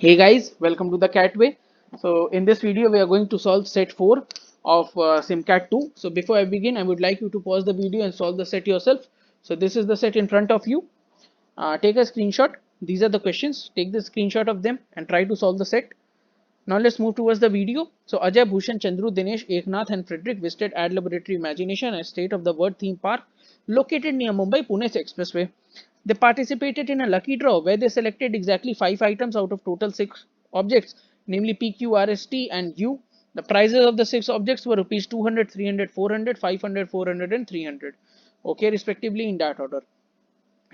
Hey guys, welcome to the Catway. So in this video we are going to solve set 4 of SimCat 2. So before I begin, I would like you to pause the video and solve the set yourself. So this is the set in front of you. Take a screenshot. These are the questions. Take the screenshot of them and try to solve the set. Now let's move towards the video. So Ajay, Bhushan, Chandru, Dinesh, Eknath and Frederick visited Ad Laboratory Imagination, a state of the world theme park located near Mumbai Pune Expressway. They participated in a lucky draw where they selected exactly 5 items out of total 6 objects, namely P, Q, R, S, T and U. The prices of the 6 objects were rupees 200, 300, 400, 500, 400 and 300. Okay, respectively in that order.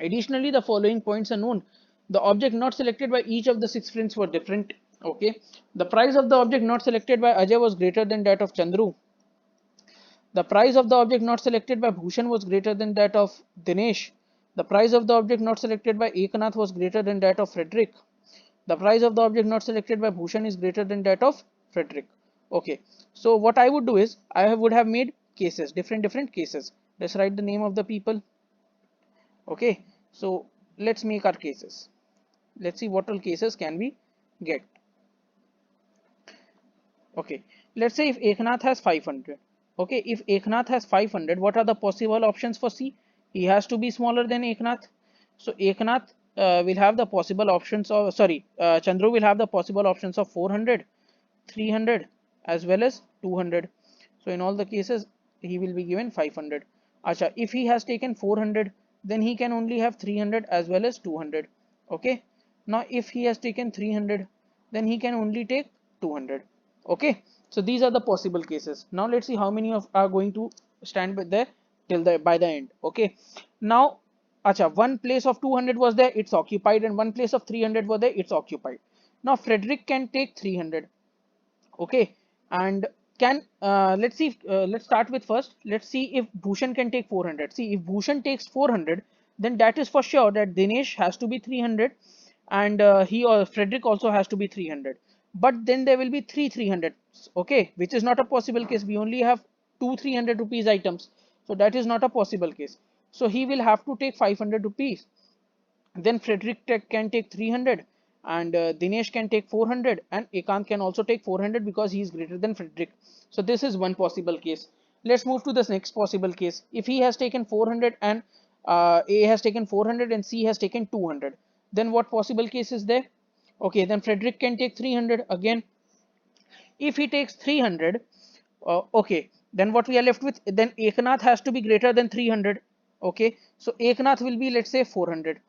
Additionally, the following points are known. The object not selected by each of the 6 friends were different. Okay. The price of the object not selected by Ajay was greater than that of Chandru. The price of the object not selected by Bhushan was greater than that of Dinesh. The price of the object not selected by Eknath was greater than that of Frederick. The price of the object not selected by Bhushan is greater than that of Frederick. Okay. So what I would do is would have made cases, different cases. Let's write the name of the people. Okay. So let's make our cases. Let's see what all cases can we get. Okay, let's say if Eknath has 500. Okay, if Eknath has 500, what are the possible options for C? He has to be smaller than Eknath. So Eknath will have the possible options of, Chandru will have the possible options of 400, 300 as well as 200. So in all the cases, he will be given 500. Acha, if he has taken 400, then he can only have 300 as well as 200. Okay, now if he has taken 300, then he can only take 200. Okay, so these are the possible cases. Now let's see how many of are going to stand by there till the by the end. Okay, now acha, one place of 200 was there, it's occupied, and one place of 300 was there, it's occupied. Now Frederick can take 300. Okay, and can let's see, let's start with first, let's see if Bhushan can take 400. See, if Bhushan takes 400, then that is for sure that Dinesh has to be 300, and he or Frederick also has to be 300. But then there will be 300. Okay, which is not a possible case. We only have two 300 rupees items, so that is not a possible case. So he will have to take 500 rupees. Then Frederick can take 300, and Dinesh can take 400, and Ekant can also take 400 because he is greater than Frederick. So this is one possible case. Let's move to this next possible case. If he has taken 400 and A has taken 400 and C has taken 200, then what possible case is there? Okay, then Frederick can take 300 again. If he takes 300, okay, then what we are left with, then Eknath has to be greater than 300. Okay, so Eknath will be, let's say, 400.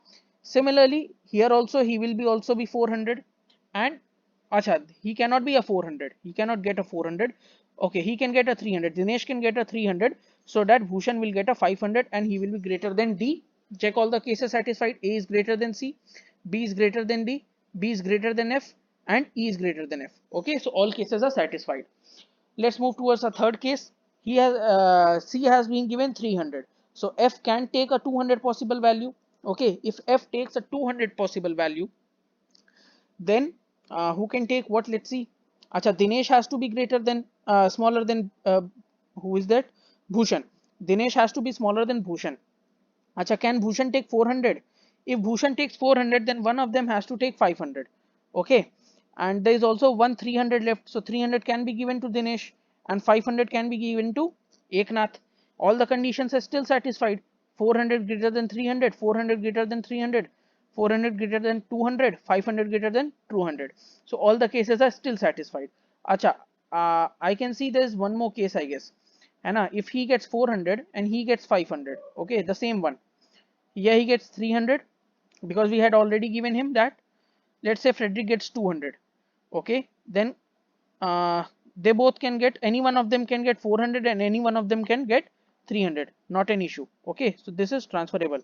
Similarly, here also he will be also be 400, and acha, he cannot be a 400. He cannot get a 400. Okay, he can get a 300. Dinesh can get a 300, so that Bhushan will get a 500 and he will be greater than D. Check all the cases satisfied. A is greater than C, B is greater than D, B is greater than F, and E is greater than F. Okay, so all cases are satisfied. Let's move towards the third case. He has C has been given 300. So F can take a 200 possible value. Okay, if F takes a 200 possible value, then who can take what? Let's see. Acha, Dinesh has to be greater than smaller than who is that? Bhushan. Dinesh has to be smaller than Bhushan. Acha, can Bhushan take 400? If Bhushan takes 400, then one of them has to take 500. Okay, and there is also one 300 left, so 300 can be given to Dinesh and 500 can be given to Eknath. All the conditions are still satisfied. 400 greater than 300, 400 greater than 300, 400 greater than 200, 500 greater than 200. So all the cases are still satisfied. Acha, I can see there is one more case, I guess. And if he gets 400 and he gets 500, okay, the same one. Here he gets 300 because we had already given him that. Let's say Frederick gets 200. Okay, then they both can get, any one of them can get 400 and any one of them can get 300. Not an issue. Okay, so this is transferable.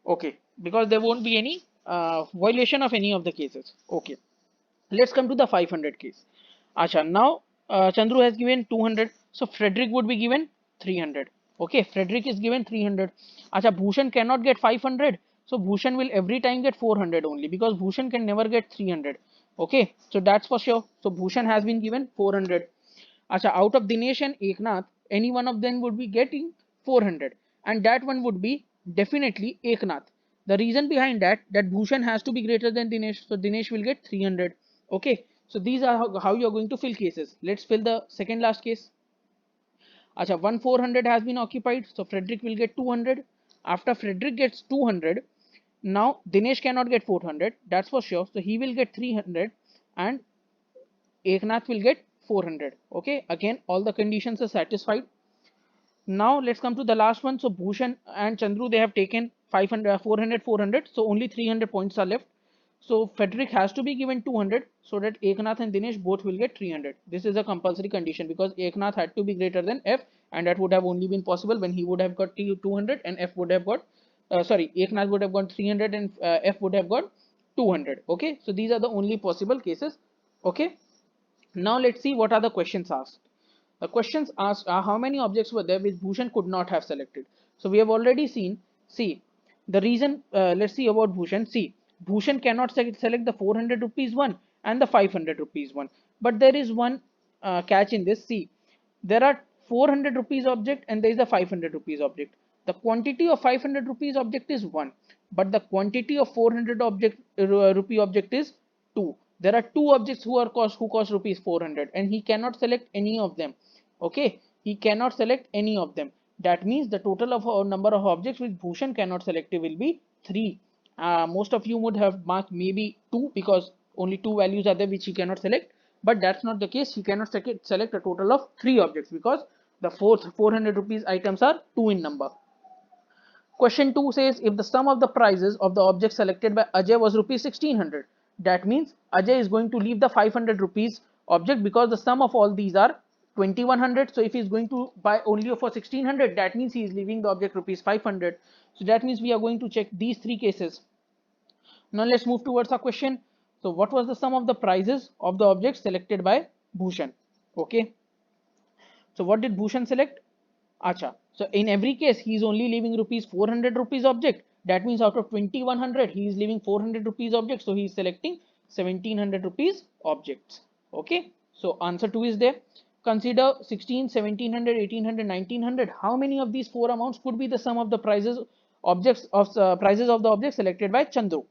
Okay, because there won't be any violation of any of the cases. Okay, let's come to the 500 case. Acha, now Chandru has given 200, so Frederick would be given 300. Okay, Frederick is given 300. Acha, Bhushan cannot get 500, so Bhushan will every time get 400 only because Bhushan can never get 300. Okay, so that's for sure. So Bhushan has been given 400. Acha, out of Dinesh and Eknath, any one of them would be getting 400, and that one would be definitely Eknath. The reason behind that Bhushan has to be greater than Dinesh, so Dinesh will get 300. Okay, so these are how you are going to fill cases. Let's fill the second last case. Acha, 400 has been occupied, so Frederick will get 200. After Frederick gets 200, now Dinesh cannot get 400, that's for sure, so he will get 300 and Eknath will get 400. Okay, again all the conditions are satisfied. Now let's come to the last one. So Bhushan and Chandru, they have taken 500, 400, 400. So only 300 points are left. So Frederick has to be given 200 so that Eknath and Dinesh both will get 300. This is a compulsory condition because Eknath had to be greater than F, and that would have only been possible when he would have got 200 and F would have got, Eknath would have got 300 and F would have got 200. Okay, so these are the only possible cases. Okay, now let's see what are the questions asked. The questions asked are how many objects were there which Bhushan could not have selected. So we have already seen, see, the reason, let's see about Bhushan. See, Bhushan cannot select the 400 rupees one and the 500 rupees one. But there is one catch in this. See, there are 400 rupees object and there is a 500 rupees object. The quantity of 500 rupees object is 1, but the quantity of 400 rupee object is 2. There are two objects who cost rupees 400 and he cannot select any of them. Okay, he cannot select any of them. That means the total of number of objects which Bhushan cannot select will be 3. Most of you would have marked maybe 2 because only 2 values are there which he cannot select, but that's not the case. He cannot select a total of 3 objects because the 400 rupees items are 2 in number. Question 2 says if the sum of the prices of the object selected by Ajay was rupees 1600, that means Ajay is going to leave the 500 rupees object because the sum of all these are 2100. So if he is going to buy only for 1600, that means he is leaving the object rupees 500. So that means we are going to check these three cases. Now let's move towards our question. So what was the sum of the prices of the objects selected by Bhushan? Okay. So what did Bhushan select? Acha. So in every case, he is only leaving rupees 400 rupees object. That means out of 2100, he is leaving 400 rupees object. So he is selecting 1700 rupees objects. Okay. So answer 2 is there. Consider 16, 1700, 1800, 1900. How many of these four amounts could be the sum of the prices of the objects selected by Chandru?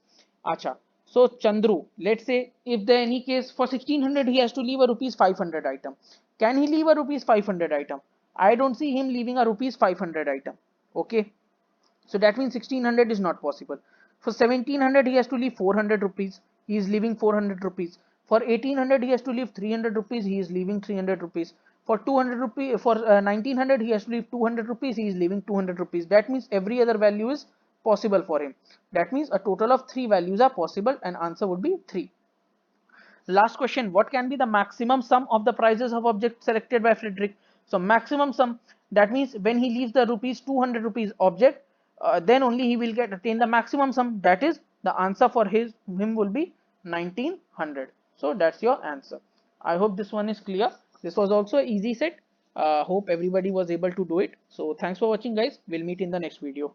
Acha. So Chandru, let's say if there any case for 1600 he has to leave a rupees 500 item. Can he leave a rupees 500 item? I don't see him leaving a rupees 500 item. Okay. So that means 1600 is not possible. For 1700 he has to leave 400 rupees. He is leaving 400 rupees. For 1800 he has to leave 300 rupees. He is leaving 300 rupees. For 200 rupees, for 1900 he has to leave 200 rupees. He is leaving 200 rupees. That means every other value is possible for him. That means a total of 3 values are possible and answer would be 3. Last question, what can be the maximum sum of the prices of object selected by Frederick? So maximum sum, that means when he leaves the rupees 200 rupees object, then only he will attain the maximum sum. That is the answer for him will be 1900. So that's your answer. I hope this one is clear. This was also an easy set. Hope everybody was able to do it. So thanks for watching guys. We'll meet in the next video.